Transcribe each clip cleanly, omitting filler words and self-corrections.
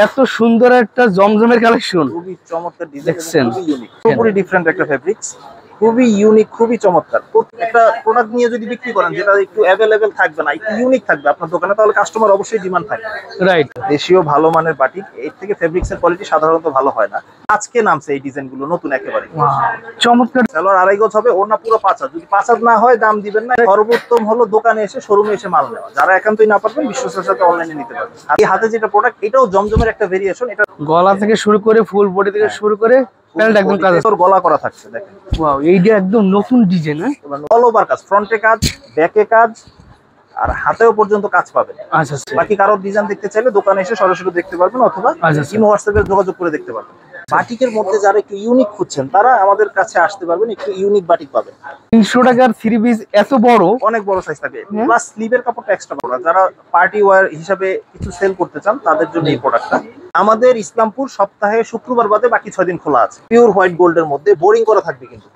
এত সুন্দর একটা জমজমের কালেকশন, খুবই চমৎকার ডিজাইন, খুবই ইউনিক, পুরোপুরি ডিফারেন্ট একটা ফেব্রিক্স, খুবই ইউনিক, খুবই চমৎকার। একটা প্রোডাক্ট নিয়ে যদি বিক্রি করেন যেটা একটু অ্যাভেলেবেল থাকবে না, একটু ইউনিক থাকবে আপনার দোকানে, তাহলে কাস্টমার অবশ্যই ডিমান্ড থাকবে। রাইট, দেশীয় ভালো মানের বাটিক, এর থেকে ফেব্রিক্স এর কোয়ালিটি সাধারণত ভালো হয় না। আজকে নামছে এই ডিজাইন গুলো নতুন একেবারে চমৎকার। সালোয়ার 2.5 গজ হবে, ওড়না পুরো 5 হাত। যদি 5 হাত না হয় দাম দিবেন না। সর্বোত্তম হলো দোকানে এসে, শোরুমে এসে মাল নেওয়া। যারা একান্তই না পারবেন বিশ্বস্তের সাথে অনলাইনে নিতে পারবেন। আর এই হাতে যেটা প্রোডাক্ট, এটাও জমজমের একটা ভেরিয়েশন। এটা গলা থেকে শুরু করে ফুল বডি থেকে শুরু করে প্যান্ট একদম কাজ আছে, গলা করা থাকছে দেখেন। ওয়াও, এইটা একদম নতুন ডিজাইন। হ্যাঁ, অল ওভার কাজ, ফ্রন্টে কাজ, ব্যাকে কাজ, আর হাতেও পর্যন্ত কাজ পাবেন। আচ্ছা, বাকি কারো ডিজাইন দেখতে চাইলে দোকানে এসে সরাসরি দেখতে পারবেন, অথবা ইমো হোয়াটসঅ্যাপে যোগাযোগ করে দেখতে পারবেন। বাটিকের মধ্যে যারা একটু ইউনিক খুঁজছেন তারা আমাদের কাছে আসতে পারবেন, একটু ইউনিক বাটিক পাবেন। 300 টাকার 3 পিস, এত বড়, অনেক বড় সাইজ থাকে, প্লাস স্লিভের কাপড়টা এক্সট্রা বড়। যারা পার্টি ওয়্যার হিসাবে কিছু সেল করতে চান তাদের জন্য এই প্রোডাক্টটা। আমাদের ইসলামপুর সপ্তাহে শুক্রবার বাদে বাকি 6 দিন খোলা আছে। পিওর হোয়াইট গোল্ডের মধ্যে বোরিং করা থাকবে, কিন্তু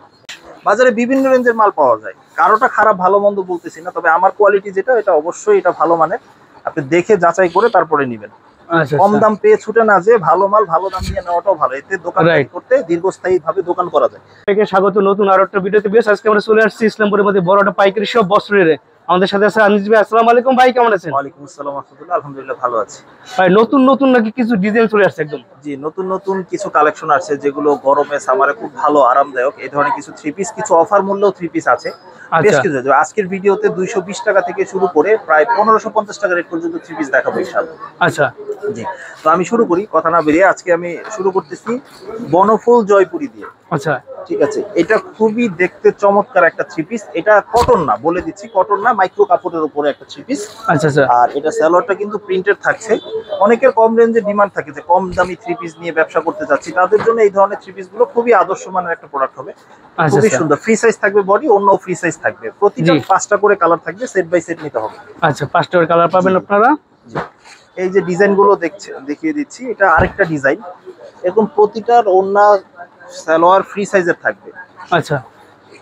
বাজারে বিভিন্ন রেঞ্জের মাল পাওয়া যায়। কারোটা খারাপ ভালো মন্দ বলতেছি না, তবে আমার কোয়ালিটি যেটা, এটা অবশ্যই এটা ভালো মানের। আপনি দেখে যাচাই করে তারপরে নেবেন। কম দাম পেয়ে ছুটে না যে ভালো মাল ভালো দাম নিয়ে নেওয়াটাও ভালো। এতে দোকান করতে দীর্ঘস্থায়ী ভাবে দোকান করা যায়। স্বাগত নতুন আরো একটা ভিডিওতে। বেশ, আজকে আমরা চলে আসছি ইসলামপুরের মধ্যে বড় একটা পাইকারি সব বস্ত্রের। আমাদের সাথে আছে আনিস ভাই। আসসালামু আলাইকুম ভাই, কেমন আছেন? ওয়ালাইকুম আসসালাম রাহমাতুল্লাহ, আলহামদুলিল্লাহ ভালো আছি ভাই। নতুন নতুন নাকি কিছু ডিজাইন চলে আসছে একদম? জি, নতুন নতুন কিছু কালেকশন আছে যেগুলো গরমে সামারে খুব ভালো আরামদায়ক। এই ধরনের কিছু 3 পিস, কিছু অফার মূল্যেও 3 পিস আছে। বেশ কিছু আজকের ভিডিওতে 220 টাকা থেকে শুরু করে প্রায় 1550 টাকা রেট পর্যন্ত 3 পিস দেখাবো ইনশাআল্লাহ। আচ্ছা জি, তো আমি শুরু করি কথা না বেরিয়ে। আজকে আমি শুরু করতেছি বনফুল জয়পুরি দিয়ে। আচ্ছা, ঠিক আছে, এটা খুবই দেখতে চমৎকার একটা 3 পিস। এটা কটন না, বলে দিচ্ছি কটন না, মাইক্রো কাপড়ের উপরে একটা 3 পিস। আচ্ছা আচ্ছা। আর এটা সালোয়ারটা কিন্তু প্রিন্টেড থাকছে। অনেকের কম রেঞ্জে ডিমান্ড থাকে যে কম দামি 3 পিস নিয়ে ব্যবসা করতে যাচ্ছি, তাদের জন্য এই ধরনের 3 পিস গুলো খুবই আদর্শ মানের একটা প্রোডাক্ট হবে। খুবই সুন্দর, ফ্রি সাইজ থাকবে বডি, অন্যও ফ্রি সাইজ থাকবে। প্রতিটা 5টা করে কালার থাকবে, সেট বাই সেট নিতে হবে। আচ্ছা, 5টা করে কালার পাবেন আপনারা। এই যে ডিজাইন গুলো দেখিয়ে দিচ্ছি, এটা আরেকটা ডিজাইন। এরকম প্রতিটার ওড়না সালোয়ার ফ্রি সাইজের থাকবে। আচ্ছা,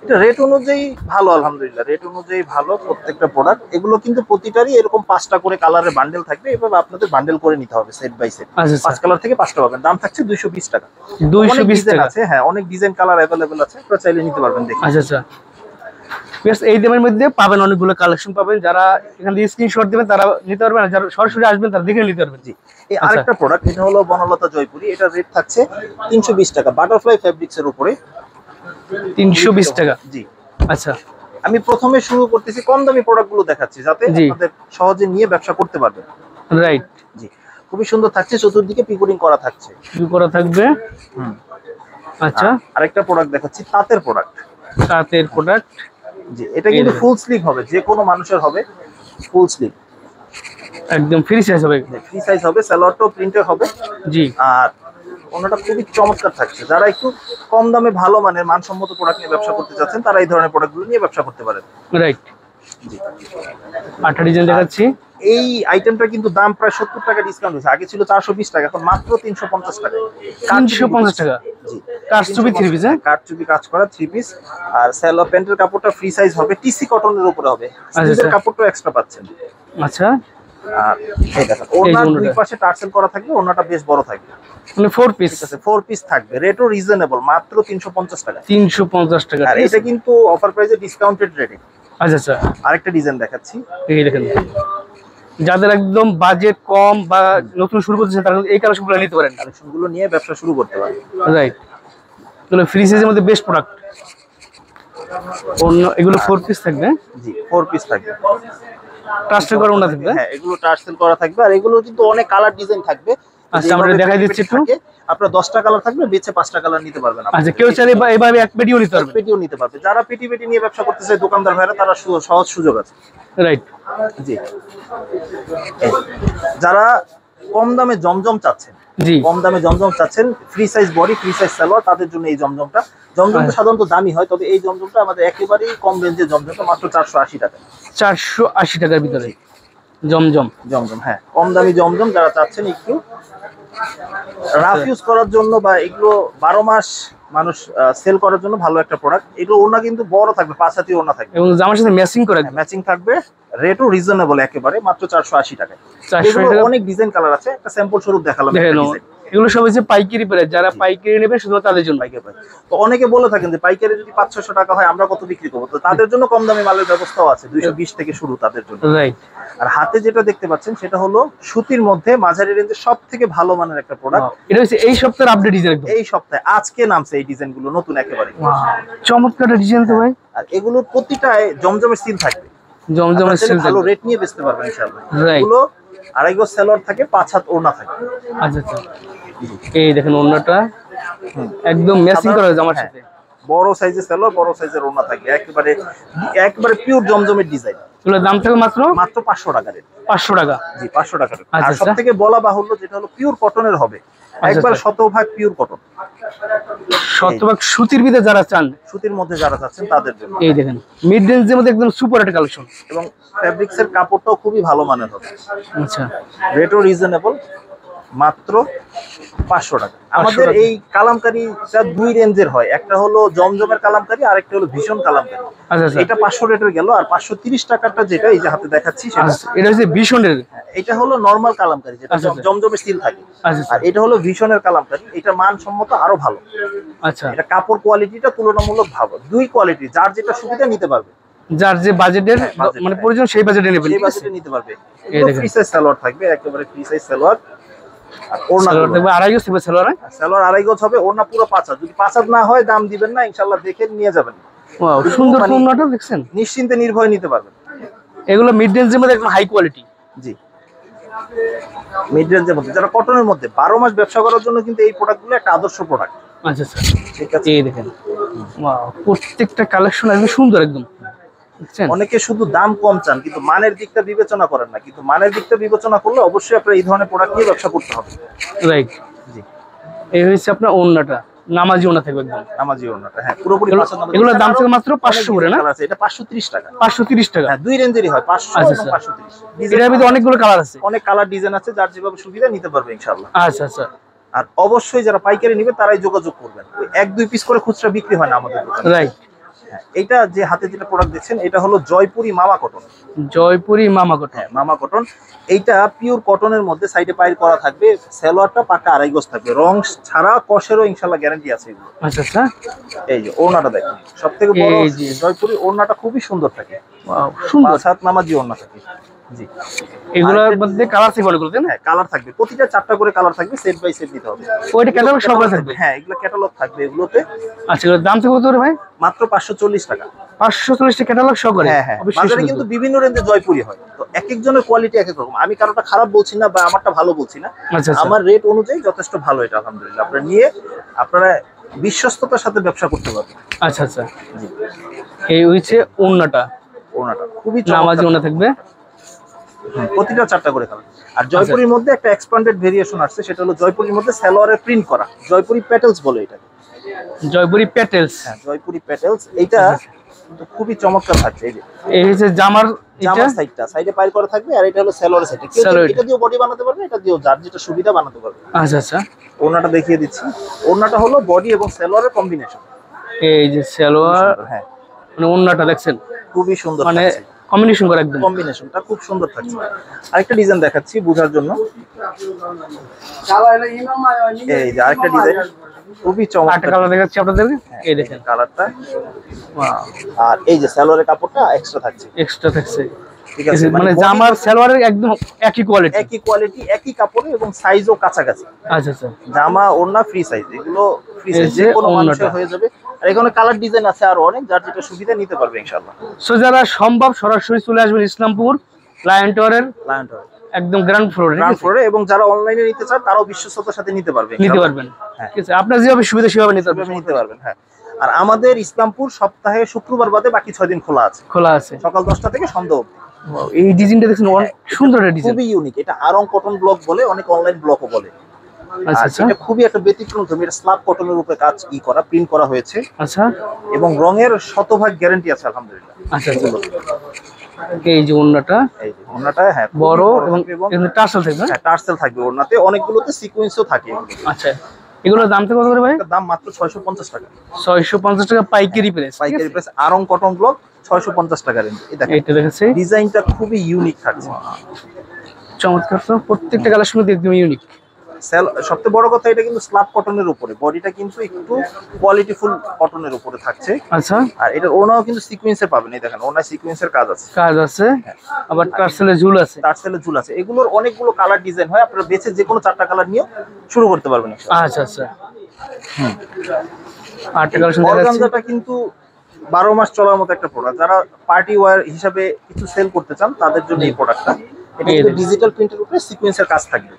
এটা রেট অনুযায়ী ভালো, আলহামদুলিল্লাহ রেট অনুযায়ী ভালো প্রত্যেকটা প্রোডাক্ট। এগুলো কিন্তু প্রতিটারই এরকম 5টা করে কালারের বান্ডেল থাকবে। এভাবে আপনাদের বান্ডেল করে নিতে হবে সেট বাই সেট। 5 কালার থেকে 5টা পাবেন। দাম থাকছে 220 টাকা। 220 টাকা আছে, হ্যাঁ, অনেক ডিজাইন কালার अवेलेबल আছে, আপনারা চাইলে নিতে পারবেন দেখে। আচ্ছা আচ্ছা, বেশ। এই দামের মধ্যে পাবেন, অনেকগুলো কালেকশন পাবেন। যারা এখান থেকে স্ক্রিনশট দিবেন তারা নিতে পারবেন, আর যারা সরাসরি আসবেন তারা দেখে নিতে পারবেন। জি, এই আরেকটা প্রোডাক্ট, এটা হলো বনলতা জয়পুরি। এটা রেট থাকছে 320 টাকা, বাটারফ্লাই ফেব্রিক্স এর উপরে 320 টাকা। জি, আচ্ছা। আমি প্রথমে শুরু করতেছি কম দামি প্রোডাক্টগুলো দেখাচ্ছি, যাতে আপনাদের সহজে নিয়ে ব্যবসা করতে পারবেন। রাইট। জি, খুবই সুন্দর থাকছে, চতুর্দিকে পিকোডিং করা থাকছে, কি করা থাকবে। আচ্ছা, আরেকটা প্রোডাক্ট দেখাচ্ছি, তাঁতের প্রোডাক্ট। তাঁতের প্রোডাক্ট। জি, এটা কিন্তু ফুল স্লিভ হবে, যে কোনো মানুষের হবে ফুল স্লিভ, একদম ফ্রি সাইজ হবে। ফ্রি সাইজ হবে, সালোয়ারটাও প্রিন্টেড হবে। জি, আর ওনাটা খুবই চমৎকার থাকছে। যারা একটু কম দামে ভালো মানের মানসম্মত প্রোডাক্ট নিয়ে ব্যবসা করতে চাচ্ছেন, তারা এই ধরনের প্রোডাক্টগুলো নিয়ে ব্যবসা করতে পারেন। রাইট। জি, 8টা ডিজাইন দেখাচ্ছি। এই আইটেমটা কিন্তু দাম প্রায় 70 টাকা ডিসকাউন্ট হয়েছে। আগে ছিল 420 টাকা, এখন মাত্র 350 টাকা। 350 টাকা। জি, কারচুপি 3 পিস। কারচুপি কাজ করা 3 পিস। আর সালোয়ার প্যান্টের কাপড়টা ফ্রি সাইজ হবে, টিসি কটনের উপরে হবে। স্লিভের কাপড়টা এক্সট্রা পাচ্ছেন। আচ্ছা, আর এই দেখেন, ওনার দুই পাশে টার্সেল করা থাকবে, ওনাটা বেশ বড় থাকবে। মানে 4 পিস আছে, 4 পিস থাকবে। রেটও রিজনেবল, মাত্র 350 টাকা। 350 টাকা। আর এটা কিন্তু অফার প্রাইসে ডিসকাউন্টেড রেটে। আচ্ছা আচ্ছা, আরেকটা ডিজাইন দেখাচ্ছি, এই দেখেন। যাদের একদম বাজেট কম বা নতুন শুরু করতেছেন তারা এই কালেকশনগুলো নিতে পারেন। কালেকশনগুলো নিয়ে ব্যবসা শুরু করতে পারেন। রাইট। এগুলো ফ্রি সাইজের মধ্যে বেস্ট প্রোডাক্ট। অন্য এগুলো 4 পিস থাকবে। জি, 4 পিস থাকবে, টার্সেল করা ওনা থাকবে। হ্যাঁ, এগুলো টার্সেল করা থাকবে। আর এগুলো কিন্তু অনেক কালার ডিজাইন থাকবে। আচ্ছা, আমরা দেখাই দিচ্ছি একটু। আপনার 10টা কালার থাকবে, বেচে 5টা কালার নিতে পারবেন। আচ্ছা, কেউ চাইলে এইভাবে এক পেটিও নিতে পারবে। পেটিও নিতে পারবে। যারা পেটি নিয়ে ব্যবসা করতে চায় দোকানদার ভাইরা, তারা সহজ সুযোগ আছে। রাইট। জি, যারা কম দামে জমজম চাচ্ছেন, জি, কম দামে জমজম চাচ্ছেন, free size body free size salwar, তাদের জন্য এই জমজমটা। জমজমটা সাধারণত দামি হয়, তবে এই জমজমটা আমাদের একেবারেই কম রেঞ্জের জমজমটা, মাত্র 480 টাকা। 480 টাকার ভিতরে জমজম। হ্যাঁ, কম দামি জমজম যারা চাচ্ছেন একটু রাফ ইউজ করার জন্য, বা এগুলো 12 মাস মানুষ সেল করার জন্য ভালো একটা প্রোডাক্ট। এগুলো ওড়না কিন্তু বড় থাকবে, 5 হাতি ওড়না থাকবে এবং জামার সাথে ম্যাচিং করে ম্যাচিং থাকবে। রেটও রিজনেবল একেবারে, মাত্র 480 টাকায়। 480 এগুলো টাকা। অনেক ডিজাইন কালার আছে, একটা স্যাম্পল স্বরূপ দেখালাম একটা দেখেন ডিজাইন। এগুলো সব হচ্ছে পাইকারি প্রাইস, যারা পাইকারি নেবে শুধু তাদের জন্য। পাইকারি প্রাইস। তো অনেকে বলে থাকেন যে পাইকারি যদি 500-600 টাকা হয় আমরা কত বিক্রি করবো, তো তাদের জন্য কম দামি মালের ব্যবস্থাও আছে, 220 থেকে শুরু তাদের জন্য। রাইট। আর হাতে যেটা দেখতে পাচ্ছেন সেটা হলো সুতির মধ্যে মাঝারি রেঞ্জের সব থেকে ভালো মানের একটা প্রোডাক্ট। এটা হচ্ছে এই সপ্তাহের আপডেট ডিজাইন একদম। এই সপ্তাহে আজকে নামছে এই ডিজাইন গুলো নতুন একেবারে। চমৎকার ডিজাইন তো ভাই। আর এগুলোর প্রতিটায় জমজমের সিল থাকবে, জমজমের আপনারা সিল ভালো রেট নিয়ে বেচতে পারবেন ইনশাআল্লাহ। Right. এগুলো আড়াই গজ সেলর থাকে, 5 হাত ওড়না থাকে। আচ্ছা আচ্ছা, এই দেখেন ওড়নাটা একদম ম্যাচিং করা জামার হ্যাঁ, সাথে। বড় সাইজের সেলর, বড় সাইজের ওড়না থাকবে, একেবারে একেবারে পিওর জমজমের ডিজাইন। এগুলোর দাম থাকে মাত্র মাত্র 500 টাকা রেট। 500 টাকা। জি 500 টাকা রেট। আচ্ছা, আর আচ্ছা। সবথেকে বলা বাহুল্য যেটা হলো পিওর কটনের হবে, একবার আচ্ছা। শতভাগ পিওর কটন। শতভাগ সুতির ভিতরে যারা চান, সুতির মধ্যে যারা চাচ্ছেন তাদের জন্য। এই দেখেন মিড রেঞ্জের মধ্যে একদম সুপার একটা কালেকশন। এবং ফেব্রিক্সের কাপড়টাও খুবই ভালো মানের হবে। আচ্ছা, রেটও রিজনেবল, মাত্র 500 টাকা। আমাদের টাকা। এই কালামকারীটা দুই রেঞ্জের হয়, একটা হলো জমজমের কালামকারী আর একটা হলো ভীষণ কালামকারী। আচ্ছা আচ্ছা। এটা 500 রেটের গেল। আর 530 টাকাটা যেটা এই যে হাতে দেখাচ্ছি সেটা, আচ্ছা, এটা হচ্ছে ভীষণের। এটা হলো নরমাল কালামকারী যেটা আচ্ছা, আচ্ছা। জমজমের স্টিল থাকে। আচ্ছা আর এটা হলো ভীষণের কালামকারী, এটা মানসম্মত আরো ভালো। আচ্ছা, এটা কাপড় কোয়ালিটিটা তুলনামূলক ভালো, দুই কোয়ালিটি, যার যেটা সুবিধা নিতে পারবে, যার যে বাজেটের বাজেট, মানে প্রয়োজন সেই বাজেটে নেবেন। সেই বাজেটে নিতে পারবে। এই দেখেন। ফ্রি সাইজ সালোয়ার থাকবে, একেবারে ফ্রি সাইজ সালোয়ার। আর ওড়না সালোয়ার দেখবে আড়াই গজ থাকবে সালোয়ার। সালোয়ার আড়াই গজ হবে, ওড়না পুরো 5 হাত। যদি 5 হাত না হয় দাম দিবেন না, ইনশাআল্লাহ দেখে নিয়ে যাবেন। ওয়াও, সুন্দর ওড়নাটা দেখছেন, নিশ্চিন্তে নির্ভয়ে নিতে পারবেন। এগুলো মিড রেঞ্জের মধ্যে একদম হাই কোয়ালিটি। জি, মিড রেঞ্জের মধ্যে যারা কটনের মধ্যে 12 মাস ব্যবসা করার জন্য কিন্তু এই প্রোডাক্টগুলো একটা আদর্শ প্রোডাক্ট। আচ্ছা আচ্ছা, ঠিক আছে। এই দেখেন ওয়াও, প্রত্যেকটা কালেকশন একদম সুন্দর একদম। দেখছেন, অনেকে শুধু দাম কম চান কিন্তু মানের দিকটা বিবেচনা করেন না, কিন্তু মানের দিকটা বিবেচনা করলে অবশ্যই আপনার এই ধরনের প্রোডাক্ট নিয়ে ব্যবসা করতে হবে। রাইট। জি, এই হচ্ছে আপনার ওড়নাটা, নামাজি ওড়না থাকবে একদম। নামাজি ওড়নাটা, হ্যাঁ পুরোপুরি এগুলো- 5 হাত। এগুলোর দাম থেকে মাত্র 500 করে না? এটা 530 টাকা। 530 টাকা। হ্যাঁ, দুই রেঞ্জেরই হয়, 500 আচ্ছা, এবং আচ্ছা। 530। এটার ভিতরে অনেকগুলো কালার আছে। অনেক কালার ডিজাইন আছে, যার যেভাবে সুবিধা নিতে পারবে ইনশাআল্লাহ। আচ্ছা আচ্ছা, আর অবশ্যই যারা পাইকারি নেবে তারাই যোগাযোগ করবেন, ওই 1-2 পিস করে খুচরা বিক্রি হয় না আমাদের দোকানে। রাইট। হ্যাঁ, এটা যে হাতে যেটা প্রোডাক্ট দেখছেন এটা হলো জয়পুরি মামা কটন। জয়পুরি মামা কটন। হ্যাঁ, মামা কটন। এইটা পিওর কটনের মধ্যে সাইডে পাইল করা থাকবে, সালোয়ারটা পাকা আড়াই গজ থাকবে, রং ছাড়া কষেরও ইনশাআল্লাহ গ্যারান্টি আছে এগুলো। আচ্ছা আচ্ছা, এই যে ওড়নাটা দেখেন, সবথেকে বড় এই যে। জয়পুরি ওড়নাটা খুবই সুন্দর থাকে, ওয়াও, সুন্দর। 5 হাত নামাজি ওড়না থাকে। জি, এগুলোর মধ্যে কালার থাকবে অনেকগুলো, তাই না? হ্যাঁ কালার থাকবে, প্রতিটা 4টা করে কালার থাকবে, সেট বাই সেট নিতে হবে। ওইটা ক্যাটালগ সব থাকবে। হ্যাঁ, এগুলো ক্যাটালগ থাকবে এগুলোতে। আচ্ছা, এগুলোর দাম থেকে কত করে ভাই? মাত্র 540 টাকা। 540 টাকা ক্যাটালগ সহ করে। হ্যাঁ হ্যাঁ, অবশ্যই বাজারে সুন্দর। কিন্তু বিভিন্ন রেঞ্জে জয়পুরি হয়, তো এক একজনের কোয়ালিটি এক এক রকম। আমি কারোটা খারাপ বলছি না বা আমারটা ভালো বলছি না, আচ্ছা আচ্ছা, আমার রেট অনুযায়ী যথেষ্ট ভালো এটা আলহামদুলিল্লাহ। আপনারা নিয়ে আপনারা বিশ্বস্ততার সাথে ব্যবসা করতে পারবেন। আচ্ছা আচ্ছা, জি, এই হচ্ছে ওড়নাটা, ওনাটা খুবই নামাজি চমৎকার। ওড়না থাকবে। প্রতিটা 4টা করে কালার। আর জয়পুরির মধ্যে একটা এক্সপ্যান্ডেড ভেরিয়েশন আসছে, সেটা হলো জয়পুরির মধ্যে সালোয়ারে প্রিন্ট করা, জয়পুরি প্যাটেলস বলে এটা। জয়পুরি প্যাটেলস। হ্যাঁ, জয়পুরি প্যাটেলস, এইটা কিন্তু খুবই চমৎকার থাকছে। এই যে এই হচ্ছে জামার, এটা জামার সাইডটা সাইডে পাইল করা থাকবে, আর এটা হলো সালোয়ারের সাইড। কেউ সালোয়ার। এটা দিয়েও বডি বানাতে পারবে, এটা দিয়েও যার যেটা সুবিধা বানাতে পারবে। আচ্ছা আচ্ছা, ওড়নাটা দেখিয়ে দিচ্ছি। ওড়নাটা হলো বডি এবং সালোয়ারের কম্বিনেশন। এই যে সালোয়ার হ্যাঁ, মানে ওড়নাটা দেখছেন, খুবই সুন্দর মানে থাকছে, কম্বিনেশন করে একদম। কম্বিনেশনটা খুব সুন্দর থাকছে। আরেকটা ডিজাইন দেখাচ্ছি বোঝার জন্য। এই যে আরেকটা ডিজাইন, খুবই আরেকটা চমৎকার কালার দেখাচ্ছি আপনাদেরকে, এই দেখেন। কালারটা। ওয়াও, আর এই যে সালোয়ারের কাপড়টা এক্সট্রা থাকছে। এক্সট্রা থাকছে। ঠিক আছে, মানে body জামার সালোয়ারের একদম একই কোয়ালিটি। একই কোয়ালিটি, একই কাপড়ে এবং সাইজও কাছাকাছি। আচ্ছা আচ্ছা, জামা ওড়না ফ্রি সাইজ, এগুলো ফ্রি এই সাইজ যে যে কোনো মানুষের ওড়নাটা। হয়ে যাবে। আর এখানে কালার ডিজাইন আছে আরো অনেক, যার যেটা সুবিধা নিতে পারবে ইনশাআল্লাহ। সো যারা সম্ভব সরাসরি চলে আসবেন ইসলামপুর লায়ন টাওয়ারের লায়ন টাওয়ার একদম গ্রাউন্ড ফ্লোরে, গ্রাউন্ড ফ্লোরে, এবং যারা অনলাইনে নিতে চান তারাও বিশ্বস্ততার সাথে নিতে পারবে নিতে ইনশাআল্লাহ। পারবেন। হ্যাঁ। ঠিক আছে, আপনার যেভাবে সুবিধা সেভাবে নিতে পারবেন, সেভাবে নিতে পারবেন। হ্যাঁ, আর আমাদের ইসলামপুর সপ্তাহে শুক্রবার বাদে বাকি 6 দিন খোলা আছে, খোলা আছে। সকাল 10টা থেকে সন্ধ্যা অবধি। Wow, এই ডিজাইনটা দেখছেন অনেক সুন্দর একটা ডিজাইন। খুবই ইউনিক, এটা আরং কটন ব্লক বলে, অনেক অনলাইন ব্লকও বলে। আচ্ছা আর আচ্ছা, এটা খুবই একটা ব্যতিক্রম ধর্মী, এটা স্ল্যাব কটনের উপরে কাজ করা, প্রিন্ট করা হয়েছে, আচ্ছা এবং রঙের শতভাগ গ্যারান্টি আছে আলহামদুলিল্লাহ। আচ্ছা আচ্ছা, এই যে ওড়নাটা এই যে ওড়নাটা, হ্যাঁ খুবই বড় বড় এবং থাকবে, এবং টার্সেল থাকবে। হ্যাঁ টার্সেল থাকবে ওড়নাতে, অনেকগুলোতে সিকোয়েন্সও থাকে এগুলো। আচ্ছা, এগুলোর দাম তো কত করে ভাই? দাম মাত্র 650 টাকা। 650 টাকা পাইকারি প্রাইস। পাইকারি প্রাইস আরং কটন ব্লক 650 টাকা রেঞ্জ। এটা দেখেছি, ডিজাইনটা খুবই ইউনিক থাকছে, চমৎকার। তো প্রত্যেকটা কালেকশন একদম ইউনিক। সবচেয়ে বড় কথা এটা কিন্তু স্ল্যাব কটনের উপরে, বডিটা কিন্তু একটু কোয়ালিটিফুল কটনের উপরে থাকছে। আচ্ছা, আর এটা ওনাও কিন্তু সিকোয়েন্সে পাবেন, এই দেখেন ওনা সিকোয়েন্সের কাজ আছে, আবার টার্সেলের ঝুল আছে, টার্সেলের ঝুল আছে। এগুলোর অনেকগুলো কালার ডিজাইন হয়, আপনারা বেছে যে কোনো 4টা কালার নিয়ে শুরু করতে পারবেন। আচ্ছা আচ্ছা, আটটা কালেকশন দেখাচ্ছি। অর্গানজাটা কিন্তু 12 মাস চলার মতো একটা প্রোডাক্ট। যারা পার্টি ওয়্যার হিসাবে কিছু সেল করতে চান তাদের জন্য এই প্রোডাক্টটা। এটা কিন্তু ডিজিটাল প্রিন্টের উপরে সিকোয়েন্সের কাজ থাকবে,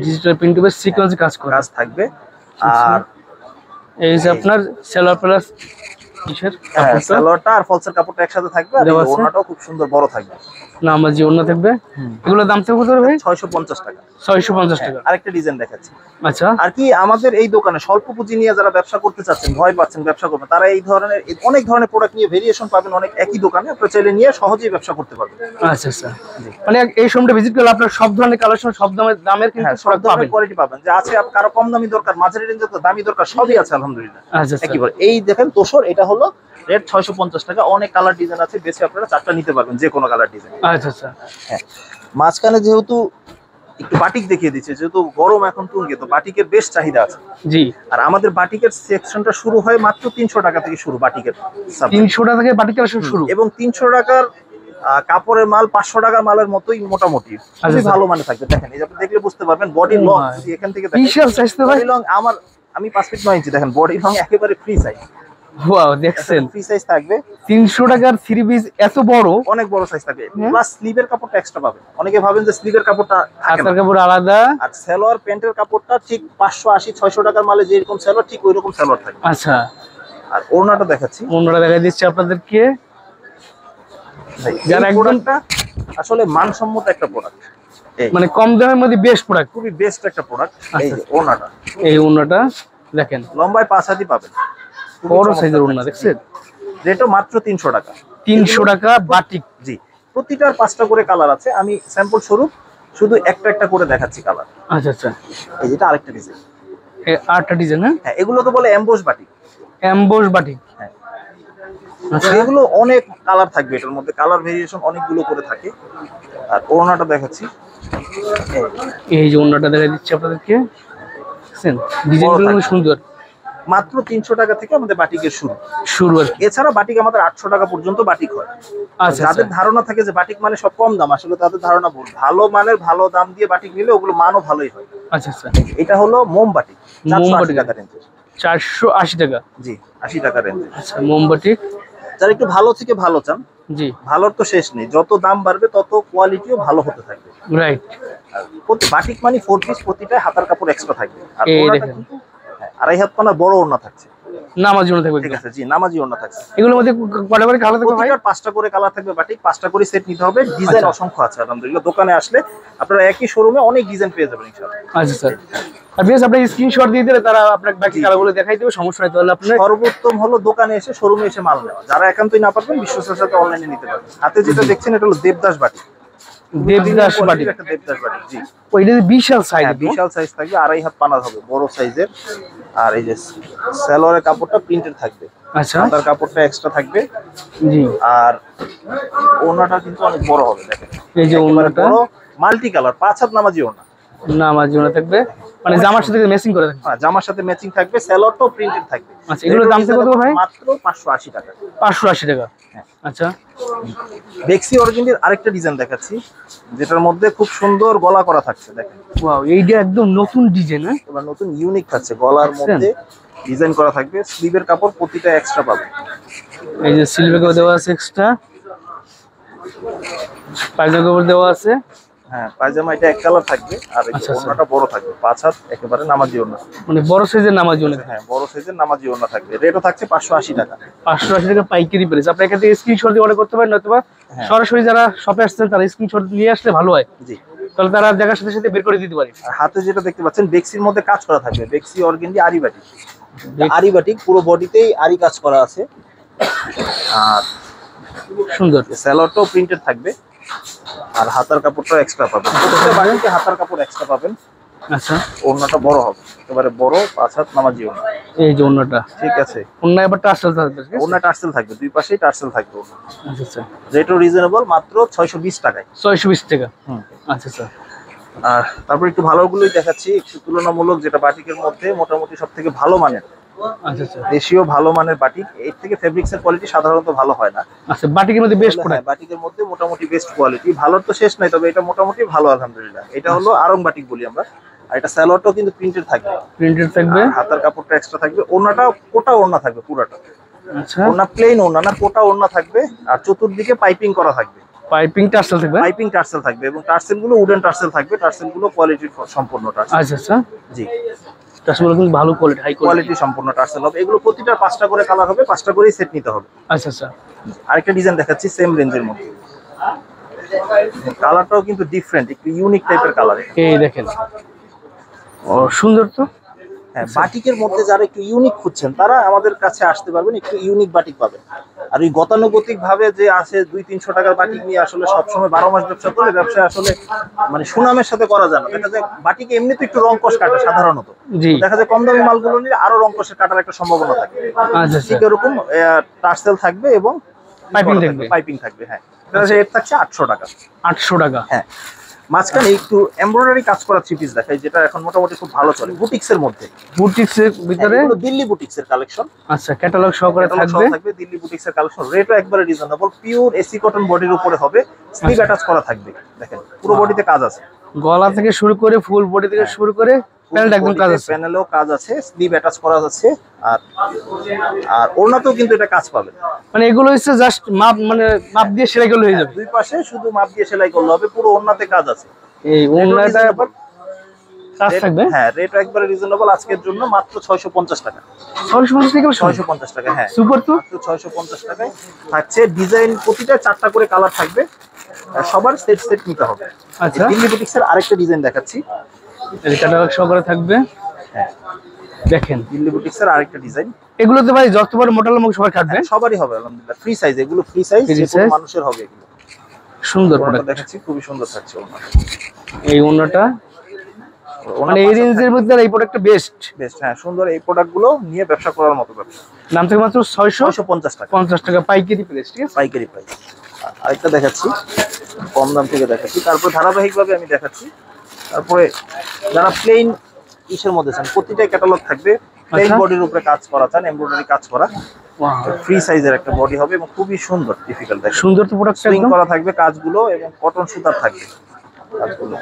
ডিজিটাল প্রিন্ট উপরে সিকোয়েন্সে কাজ থাকবে। আর এই যে আপনার সেলার প্লাস কিসের সালোয়ারটা আর ফলসের কাপড়টা একসাথে থাকবে, আর ওড়নাটাও খুব সুন্দর বড় থাকবে, নামাজি ওড়না থাকবে। এগুলোর দাম কত ভাই? 650 টাকা। 650 টাকা। আরেকটা ডিজাইন দেখাচ্ছি। আচ্ছা, আর কি আমাদের এই দোকানে স্বল্প পুঁজি নিয়ে যারা ব্যবসা করতে চাচ্ছেন, ভয় পাচ্ছেন ব্যবসা করবেন, তারা এই ধরনের অনেক ধরনের প্রোডাক্ট নিয়ে ভেরিয়েশন পাবেন অনেক একই দোকানে, আপনারা চাইলে নিয়ে সহজেই ব্যবসা করতে পারবেন। আচ্ছা আচ্ছা, মানে এই শোরুমটা ভিজিট করলে আপনারা সব ধরনের কালেকশন, সব দামের কিন্তু সব ধরনের কোয়ালিটি পাবেন। যে আছে কারো কম দামি দরকার, মাঝারি রেঞ্জের দামি দরকার, সবই আছে আলহামদুলিল্লাহ। আচ্ছা, একইবার এই দেখেন তোষর, এটা হলো রেট 650 টাকা। অনেক কালার ডিজাইন আছে, বেশি আপনারা 4টা নিতে পারবেন, যে কোনো কালার ডিজাইন। আচ্ছা আচ্ছা, হ্যাঁ, মাঝখানে যেহেতু একটু বাটিক দেখিয়ে দিচ্ছে, যেহেতু গরম এখন তুঙ্গে, তো বাটিকের বেশ চাহিদা আছে। জি, আর আমাদের বাটিকের সেকশনটা শুরু হয় মাত্র 300 টাকা থেকে শুরু, বাটিকের 300 টাকা থেকে বাটিক কালেকশন শুরু, এবং 300 টাকার কাপড়ের মাল 500 টাকার মালের মতোই মোটামুটি খুবই ভালো মানে থাকবে। দেখেন এই যে আপনি দেখলে বুঝতে পারবেন, বডি লং যদি এখান থেকে দেখেন, বিশাল সাইজ তো ভাই। বডি লং আমি 5 ফিট 9 ইঞ্চি, দেখেন বডি লং একেবারে ফ্রি সাইজ। ওয়াও, দেখছেন ফ্রি সাইজ থাকবে। 300 টাকার 3 পিস এত বড়, অনেক বড় সাইজ থাকবে, প্লাস স্লিভের কাপড়টা এক্সট্রা পাবেন। অনেকে ভাবেন যে স্লিভের কাপড়টা থাকে না, হাতার কাপড় আলাদা, আর সালোয়ার প্যান্টের কাপড়টা ঠিক 580-600 টাকার মালে যেরকম সালোয়ার, ঠিক ওইরকম সালোয়ার থাকবে। আচ্ছা, আর ওড়নাটা দেখাচ্ছি, ওড়নাটা দেখাই দিচ্ছি আপনাদেরকে। যারা একদমটা আসলে মানসম্মত একটা প্রোডাক্ট, মানে কম দামের মধ্যে বেস্ট প্রোডাক্ট, খুবই বেস্ট একটা প্রোডাক্ট। এই যে ওড়নাটা, এই ওড়নাটা দেখেন, লম্বায় 5 হাতি পাবেন, বড় সাইজের ওড়না, দেখছেন? রেটও মাত্র 300 টাকা। 300 টাকা বাটিক। জি, প্রতিটার 5টা করে কালার আছে, আমি স্যাম্পল স্বরূপ শুধু একটা করে দেখাচ্ছি কালার। আচ্ছা আচ্ছা, এই যেটা আরেকটা ডিজাইন, এই আটটা ডিজাইন। হ্যাঁ, এগুলো তো বলে এমবোস বাটিক। এমবোস বাটিক, হ্যাঁ, আচ্ছা, এগুলো অনেক কালার থাকবে, এটার মধ্যে কালার ভেরিয়েশন অনেকগুলো করে থাকে। আর ওড়নাটা দেখাচ্ছি, এই যে ওড়নাটা দেখাই দিচ্ছি আপনাদেরকে, দেখছেন ডিজাইনগুলো খুব সুন্দর। মাত্র 300 টাকা থেকে আমাদের বাটিকের শুরু আর কি। এছাড়া বাটিক আমাদের 800 টাকা পর্যন্ত বাটিক হয়। আচ্ছা, যাদের ধারণা থাকে যে বাটিক মানে সব কম দাম, আসলে তাদের ধারণা ভুল। ভালো মানের ভালো দাম দিয়ে বাটিক নিলে ওগুলো মানও ভালোই হয়। আচ্ছা আচ্ছা, এটা হলো মোমবাটিক, 480 টাকা রেঞ্জের। 480 টাকা, জি, 80 টাকা রেঞ্জের। আচ্ছা, মোমবাটিক। যারা একটু ভালো থেকে ভালো চান, জি, ভালোর তো শেষ নেই, যত দাম বাড়বে তত কোয়ালিটিও ভালো হতে থাকবে। রাইট। বাটিক মানে 4 পিস, প্রতিটায় হাতার কাপড় এক্সট্রা থাকবে। আর এই ওড়নাটা দেখেন, কিন্তু 2.5 হাত পানা বড় ওড়না থাকছে। নামাজি ওড়না থাকবে, ঠিক আছে, জি, নামাজি ওড়না থাকছে। এগুলোর মধ্যে কয়টা করে কালার থাকবে ভাই? প্রতিটার 5টা করে কালার থাকবে, বাটিক 5টা করে সেট নিতে হবে। ডিজাইন অসংখ্য আছে আলহামদুলিল্লাহ, দোকানে আসলে আপনারা একই শোরুমে অনেক ডিজাইন পেয়ে যাবেন ইনশাআল্লাহ। আচ্ছা স্যার, আর বেশ আপনি স্ক্রিনশট দিয়ে দিলে তারা আপনাকে বাকি কালারগুলো দেখাই দেবে, সমস্যা নাই। তাহলে আপনি সর্বোত্তম হলো দোকানে এসে, শোরুমে এসে মাল নেওয়া। যারা একান্তই না পারবেন, বিশ্বস্তের সাথে অনলাইনে নিতে পারবেন। হাতে যেটা দেখছেন এটা হলো দেবদাস বাটিক, দেবদাস বাটিক, একটা দেবদাস বাটিক। জি, ওইটা বিশাল সাইজ, বিশাল সাইজ থাকবে, 2.5 হাত পানা হবে, বড় সাইজের। আর এই যে সালোয়ারের কাপড়টা প্রিন্টেড থাকবে, আচ্ছা, হাতার কাপড়টা এক্সট্রা থাকবে। জি, আর ওড়নাটা কিন্তু অনেক বড় হবে, দেখেন এই যে ওড়নাটা বড় মাল্টি কালার, 5 হাত নামাজি ওড়না। নামাজি ওড়না থাকবে, মানে জামার সাথে ম্যাচিং করে থাকবে। হ্যাঁ, জামার সাথে ম্যাচিং থাকবে, সালোয়ারটাও প্রিন্টেড থাকবে। আচ্ছা, এগুলোর দাম কত ভাই? মাত্র 580 টাকা। 580 টাকা। আচ্ছা, বেক্সি অরিজিনাল আরেকটা ডিজাইন দেখাচ্ছি, যেটার মধ্যে খুব সুন্দর গলা করা থাকছে, দেখেন। ওয়াও, এইটা একদম নতুন ডিজাইন। হ্যাঁ, এবার নতুন ইউনিক থাকছে, গলার মধ্যে ডিজাইন করা থাকবে, স্লিভের কাপড় প্রতিটা এক্সট্রা পাবে। এই যে সিলভার কাপড় দেওয়া আছে এক্সট্রা, পায়জামা কাপড় দেওয়া আছে। হ্যাঁ, পায়জামা এটা এক কালার থাকবে, আর এই ওড়নাটা বড় থাকবে, 5 হাত একেবারে নামাজি ওড়না, মানে বড় সাইজের নামাজি ওড়না। হ্যাঁ, বড় সাইজের নামাজি ওড়না থাকবে। রেটও থাকছে 580 টাকা। 580 টাকা পাইকারি প্রাইস। আপনি এখান থেকে স্ক্রিনশট দিয়ে অর্ডার করতে পারেন, অথবা সরাসরি যারা শপে আসছেন তারা স্ক্রিনশট নিয়ে আসলে ভালো হয়। জি, তাহলে তারা জায়গার সাথে সাথে বের করে দিতে পারে। আর হাতে যেটা দেখতে পাচ্ছেন বেক্সির মধ্যে কাজ করা থাকবে, বেক্সি অর্গেন্ডি আরি বাটিক। আরি বাটিক পুরো বডিতেই আরি কাজ করা আছে, আর সুন্দর সালোয়ারটাও প্রিন্টেড থাকবে, আর হাতার কাপড়টাও এক্সট্রা পাবেন। প্রত্যেকটা বাটিকে হাতার কাপড় এক্সট্রা পাবেন। আচ্ছা, ওড়নাটা বড় হবে, একেবারে বড় 5 হাত নামাজি ওড়না। এই যে ওন্নাটা, ঠিক আছে, ওন্না এবার টার্সেল থাকবে, ঠিক আছে? ওড়না টার্সেল থাকবে, দুই পাশেই টার্সেল থাকবে ওড়না। আচ্ছা আচ্ছা, রেটও রিজনেবল, মাত্র 620 টাকায়। 620 টাকা। হুম। আচ্ছা আচ্ছা, আর তারপর একটু ভালোগুলোই দেখাচ্ছি, একটু তুলনামূলক, যেটা বাটিকের মধ্যে মোটামুটি সব থেকে ভালো মানের, আচ্ছা আচ্ছা, দেশীয় ভালো মানের বাটিক। এর থেকে ফেব্রিক্সের কোয়ালিটি সাধারণত ভালো হয় না। আচ্ছা বাটিকের মধ্যে বেস্ট হ্যাঁ, প্রোডাক্ট। বাটিকের মধ্যে মোটামুটি বেস্ট কোয়ালিটি, ভালোর তো শেষ নাই, তবে এটা মোটামুটি ভালো আলহামদুলিল্লাহ। এটা হলো আরং বাটিক বলি আমরা। আর এটা সালোয়ারটাও কিন্তু প্রিন্টেড থাকবে, প্রিন্টেড থাকবে। আর হাতার কাপড়টা এক্সট্রা থাকবে। ওড়নাটা কোটা ওড়না থাকবে পুরাটা, আচ্ছা, ওড়না প্লেন ওড়না না, কোটা ওড়না থাকবে। আর চতুর্দিকে পাইপিং করা থাকবে, পাইপিং টার্সেল থাকবে। পাইপিং টার্সেল থাকবে, এবং টার্সেল গুলো উডেন টার্সেল থাকবে। টার্সেল গুলো কোয়ালিটি সম্পূর্ণ টার্সেল। আচ্ছা আচ্ছা, জি, টার্সেল কিন্তু ভালো কোয়ালিটি, হাই কোয়ালিটি। কোয়ালিটি সম্পূর্ণ টার্সেল হবে। এগুলো প্রতিটা 5টা করে কালার হবে, 5টা করেই সেট নিতে হবে। আচ্ছা আচ্ছা, আরেকটা ডিজাইন দেখাচ্ছি সেম রেঞ্জের মধ্যে। কালারটাও কিন্তু ডিফারেন্ট, একটু ইউনিক টাইপের কালার। এই দেখেন, ও সুন্দর তো। হ্যাঁ, বাটিকের মধ্যে যারা একটু ইউনিক খুঁজছেন তারা আমাদের কাছে আসতে পারবেন, একটু ইউনিক বাটিক পাবেন। আর ওই গতানুগতিক ভাবে যে আছে 200-300 টাকার বাটিক নিয়ে আসলে সবসময় 12 মাস ব্যবসা করলে ব্যবসা আসলে মানে সুনামের সাথে করা যায় না। দেখা যায় বাটিকে এমনি তো একটু রংকশ কাটে সাধারণত, জি, দেখা যায় কম দামি মালগুলো নিলে আরো রংকশের কাটার একটা সম্ভাবনা থাকে। আচ্ছা ঠিক আচ্ছা, এরকম টার্সেল থাকবে এবং পাইপিং থাকবে। পাইপিং থাকবে। হ্যাঁ, এটা থাকছে 800 টাকা। 800 টাকা। হ্যাঁ, মাঝখানে একটু এমব্রয়ডারি কাজ করা থ্রি পিস দেখাই, যেটা এখন মোটামুটি খুব ভালো চলে বুটিক্স এর মধ্যে। বুটিক্সের ভিতরে, এগুলো দিল্লি বুটিক্স এর কালেকশন। আচ্ছা, ক্যাটালগ সহকারে থাকবে। থাকবে দিল্লি বুটিক্স এর কালেকশন। রেটও একবারে রিজনেবল, পিওর এসি কটন বডির উপরে হবে, স্লিভ অ্যাটাচ করা থাকবে। দেখেন পুরো বডিতে কাজ আছে, গলা থেকে শুরু করে ফুল বডি থেকে শুরু করে প্যানেলটা একদম কাজ আছে। প্যানেলেও কাজ আছে, স্লিভ অ্যাটাচ করা আছে। আর আর ওড়নাতেও কিন্তু এটা কাজ পাবে। মানে এগুলো হচ্ছে জাস্ট মাপ, মানে মাপ দিয়ে সেলাই করলে হয়ে যাবে। দুই পাশে শুধু মাপ দিয়ে সেলাই করলে হবে, পুরো ওড়নাতে কাজ আছে। এই ওড়নাটা কাজ থাকবে। হ্যাঁ, রেট একবারে রিজনেবল আজকের জন্য, মাত্র 650 টাকা। 650 টাকা, 650 টাকা। হ্যাঁ, সুপার তো। মাত্র 650 টাকায় থাকছে। ডিজাইন প্রতিটা 4টা করে কালার থাকবে, আর সবার সেট সেট নিতে হবে। আচ্ছা, দিল্লি বুটিক্সের আরেকটা ডিজাইন দেখাচ্ছি। এই ক্যাটালগ সহকারে থাকবে। হ্যাঁ, দেখেন দিল্লি বুটিক্সের আরেকটা ডিজাইন। এগুলোতে ভাই যত বড় মোটা লোক সবাই কাটবে। সবারই হবে আলহামদুলিল্লাহ, ফ্রি সাইজ। এগুলো ফ্রি সাইজ, Free যে কোনো size। মানুষের হবে এগুলো। সুন্দর ওড়নাটা প্রোডাক্ট। দেখাচ্ছি, খুবই সুন্দর থাকছে ওড়না। এই ওড়নাটা মানে এই রেঞ্জের মধ্যে এই প্রোডাক্টটা বেস্ট। বেস্ট। হ্যাঁ, সুন্দর। এই প্রোডাক্টগুলো নিয়ে ব্যবসা করার মতো ব্যবসা। নাম থেকে মাত্র 650 টাকা 650 টাকা পাইকারি প্রাইস, ঠিক আছে? পাইকারি প্রাইস। আরেকটা দেখাচ্ছি, কম দাম থেকে দেখাচ্ছি। তারপর ধারাবাহিকভাবে আমি দেখাচ্ছি। তারপরে যারা প্লেন ইসের মধ্যে চান, প্রতিটা ক্যাটালগ থাকবে। প্লেন আচ্ছা। বডির উপরে কাজ করা চান, এমব্রয়ডারি কাজ করা, ওয়াও, ফ্রি সাইজের একটা বডি হবে এবং খুবই সুন্দর। ডিফিকাল্ট দেখেন, সুন্দর তো প্রোডাক্টটা সুইং একদম। করা থাকবে কাজগুলো, এবং কটন সুতার থাকবে কাজগুলো।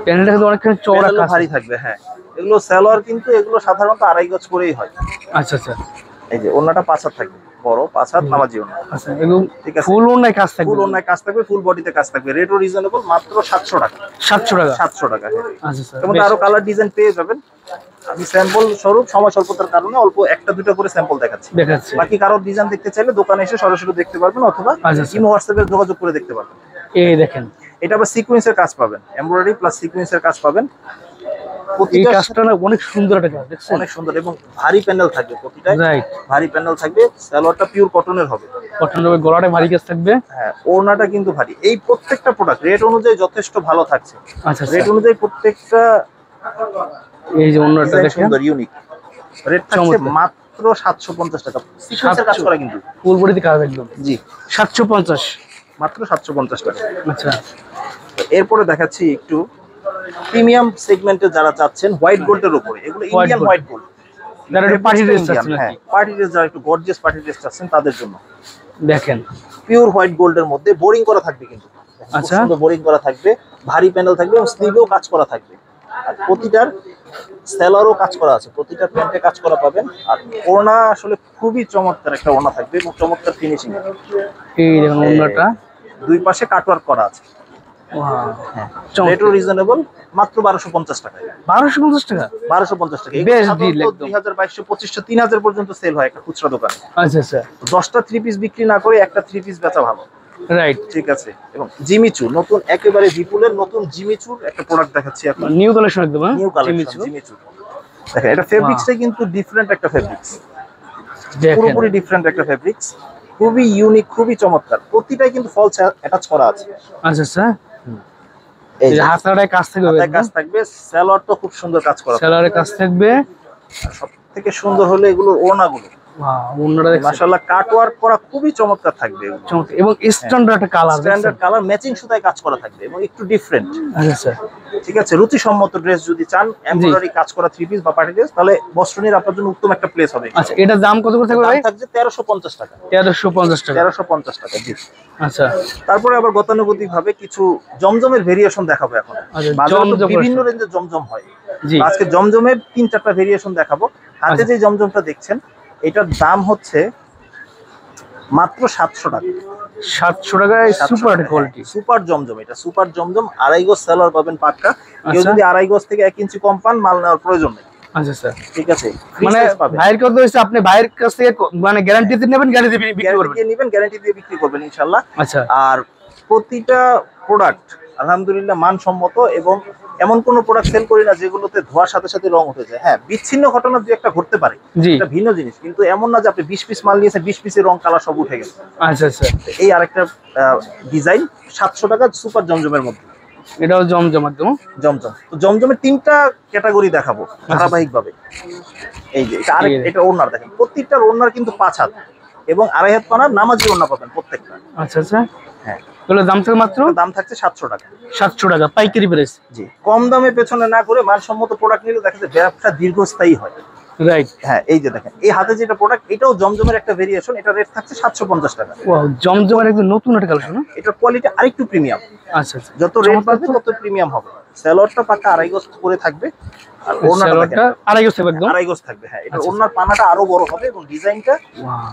প্যানেলটা কিন্তু অনেকখানি চওড়া প্যানেলও কাজ। ভারী থাকবে। হ্যাঁ, এগুলো সালোয়ার কিন্তু এগুলো সাধারণত 2.5 গজ করেই হয়। আচ্ছা আচ্ছা, এই যে ওড়নাটা 5 হাত থাকবে, বড় 5 হাত নামাজি ওড়না। আচ্ছা, এগুলো ঠিক আছে, ফুল ওড়নায় কাজ থাকবে। ফুল ওড়নায় কাজ থাকবে, ফুল বডিতে কাজ থাকবে। রেটও রিজনেবল, মাত্র 700 টাকা। 700 টাকা। 700 টাকা। হ্যাঁ, আচ্ছা স্যার, এর মধ্যে আরো কালার ডিজাইন পেয়ে যাবেন। আমি স্যাম্পল স্বরূপ সময় স্বল্পতার কারণে অল্প 1টা-2টা করে স্যাম্পল দেখাচ্ছি। দেখাচ্ছি। বাকি কারো ডিজাইন দেখতে চাইলে দোকানে এসে সরাসরি দেখতে পারবেন, অথবা আচ্ছা, আচ্ছা। ইমো হোয়াটসঅ্যাপে যোগাযোগ করে দেখতে পারবেন। এই দেখেন, এটা আবার সিকোয়েন্সের কাজ পাবেন, এমব্রয়ডারি প্লাস সিকোয়েন্সের কাজ পাবেন। এই প্রতিটা কাজটা না অনেক সুন্দর একটা কাজ, দেখছেন? অনেক সুন্দর, এবং ভারী প্যানেল থাকবে প্রতিটায়। রাইট, ভারী প্যানেল থাকবে। সালোয়ারটা পিওর কটনের হবে। কটন হবে, গলাটা ভারী কাজ থাকবে। হ্যাঁ, ওড়নাটা কিন্তু ভারী। এই প্রত্যেকটা প্রোডাক্ট রেট অনুযায়ী যথেষ্ট ভালো থাকছে। আচ্ছা রেট আচ্ছা, অনুযায়ী প্রত্যেকটা এই যে অন্যটা ডিজাইন দেখেন, সুন্দর, ইউনিক। রেট থাকছে চমৎকার। মাত্র 750 টাকা। সিকোয়েন্সের কাজ করা কিন্তু। ফুল বডিতে কাজ একদম। জি, 750, মাত্র 750 টাকা। আচ্ছা, এরপরে দেখাচ্ছি একটু প্রিমিয়াম সেগমেন্টে যারা চাচ্ছেন হোয়াইট গোল্ডের উপরে। এগুলো ইন্ডিয়ান gold। White gold. যারা একটু পার্টি ড্রেস আছে হ্যাঁ, নাকি? পার্টি ড্রেস, যারা একটু গর্জিয়াস পার্টি ড্রেস চাচ্ছেন তাদের জন্য। দেখেন, পিওর হোয়াইট গোল্ডের মধ্যে বোরিং করা থাকবে কিন্তু। খুব আচ্ছা। সুন্দর বোরিং করা থাকবে, ভারী প্যানেল থাকবে, এবং স্লিভেও কাজ করা থাকবে। আর প্রতিটার সেলারও কাজ করা আছে, প্রতিটা প্যান্টে কাজ করা পাবেন। আর ওড়না আসলে খুবই চমৎকার একটা ওড়না থাকবে, এবং চমৎকার ফিনিশিং। এই দেখুন অন্যটা, দুই পাশে কাটওয়ার্ক করা আছে। ওয়াও, হ্যাঁ, চমৎকার। রেটও রিজনেবল, মাত্র 1250 টাকায়। 1250 টাকা। 1250 টাকা। বেশ deal একদম। 2200, 2500, 3000 পর্যন্ত সেল হয় একটা খুচরা দোকানে। আচ্ছা আচ্ছা, 10টা থ্রি পিস বিক্রি না করে একটা থ্রি পিস বেচা ভালো। রাইট। ঠিক আছে, এবং জিমিচু নতুন, একেবারে বিপুলের নতুন জিমিচুর একটা প্রোডাক্ট দেখাচ্ছি এখন। নিউ কালেকশন একদম, হ্যাঁ? New collection Jimmy Choo. দেখেন, এটা ফেব্রিক্সটাই কিন্তু ডিফারেন্ট একটা ফেব্রিক্স, দেখেন, পুরোপুরি ডিফারেন্ট একটা ফেব্রিক্স। খুবই ইউনিক, খুবই চমৎকার। প্রতিটাই কিন্তু ফলস অ্যাটাচ করা আছে। আচ্ছা আচ্ছা, এই এই যে যে হাতাটায় কাজ থাকবে, হাতায় কাজ থাকবে, সালোয়ার তো খুব সুন্দর কাজ করা থাকবে। সেলারে কাজ থাকবে। সব থেকে সুন্দর হলো এগুলোর ওড়নাগুলো, ওয়াও, অন্যটা দেখছেন মাশাআল্লাহ কাট ওয়ার্ক করা খুবই চমৎকার থাকবে এগুলো। চমৎকার, এবং স্ট্যান্ডার্ড একটা কালার, স্ট্যান্ডার্ড কালার, ম্যাচিং সুতায় কাজ করা থাকবে এবং একটু ডিফারেন্ট। আচ্ছা স্যার। ঠিক আছে, রুচিসম্মত ড্রেস যদি চান, এমব্রয়ডারি কাজ করা থ্রি পিস বা পার্টি ড্রেস, তাহলে বস্ত্রনীর আপনার জন্য উত্তম একটা প্লেস হবে। আচ্ছা, এটার দাম কত করে থাকবে দাম ভাই? থাকছে 1350 টাকা। 1350 টাকা। 1350 টাকা, জি। আচ্ছা তারপরে আবার গতানুগতিক ভাবে কিছু জমজমের ভেরিয়েশন দেখাবো এখন। আচ্ছা, বাজারে তো জমজম বিভিন্ন রেঞ্জের জমজম হয়, জি। আজকে জমজমের 3-4টা ভেরিয়েশন দেখাবো। হাতে আচ্ছা। যে জমজমটা দেখছেন এটার দাম হচ্ছে মাত্র 700 টাকা। 700 টাকায় সুপার কোয়ালিটি। সুপার জমজম, এটা সুপার জমজম, আড়াই গজ সালোয়ার পাবেন পাক্কা। কেউ আচ্ছা। যদি আড়াই গজ থেকে 1 ইঞ্চি কম পান, মাল নেওয়ার প্রয়োজন নেই। আচ্ছা স্যার। ঠিক আছে, মানে ভাইয়ের কথা হচ্ছে আপনি ভাইয়ের কাছ থেকে মানে গ্যারান্টি দিয়ে নেবেন, গ্যারান্টি দিয়ে বিক্রি করবেন। গ্যারান্টি দিয়ে বিক্রি করবেন ইনশাআল্লাহ। আচ্ছা। আর প্রতিটা প্রোডাক্ট আলহামদুলিল্লাহ মানসম্মত, এবং এমন কোন প্রোডাক্ট সেল করি না যেগুলোতে ধোয়ার সাথে সাথে রং উঠে যায়। হ্যাঁ, বিচ্ছিন্ন ঘটনা দুই একটা ঘটতে পারে, জি। এটা ভিন্ন জিনিস, কিন্তু এমন না যে আপনি 20 পিস মাল নিয়েছেন 20 পিসের রং কালার সব উঠে গেছে। আচ্ছা আচ্ছা। এই আরেকটা ডিজাইন 700 টাকা সুপার জমজমের মধ্যে। এটাও জমজম একদম। জমজম, তো জমজমের 3টা ক্যাটাগরি দেখাবো ধারাবাহিক ভাবে। এই যে এটা আরেক, এটা ওড়নার দেখেন, প্রত্যেকটার ওড়নার কিন্তু 5 হাত এবং 2.5 হাত পানার নামাজি ওড়না পাবেন প্রত্যেকটা। আচ্ছা আচ্ছা। হ্যাঁ, এগুলোর দাম থেকে মাত্র দাম থাকছে 700 টাকা। 700 টাকা পাইকারি প্রাইস। জি, কম দামে পেছনে না করে মানসম্মত প্রোডাক্ট নিলে দেখা যায় ব্যবসা দীর্ঘস্থায়ী হয়। রাইট। হ্যাঁ, এই যে দেখেন এই হাতে যেটা প্রোডাক্ট, এটাও জমজমের একটা ভেরিয়েশন, এটা রেট থাকছে 750 টাকা। ওয়াও, জমজমের একদম নতুন একটা কালেকশন। এটার কোয়ালিটি আরেকটু প্রিমিয়াম। আচ্ছা আচ্ছা। যত রেট বাড়বে তত প্রিমিয়াম হবে। সালোয়ারটা পাকা আড়াই গজ করে থাকবে, আর ওড়নাটা দেখেন সালোয়ারটা আড়াই গজ থাকবে একদম। আড়াই গজ থাকবে। হ্যাঁ, এটা আচ্ছা, ওড়নার পানাটা আরো বড় হবে এবং ডিজাইনটা ওয়াও,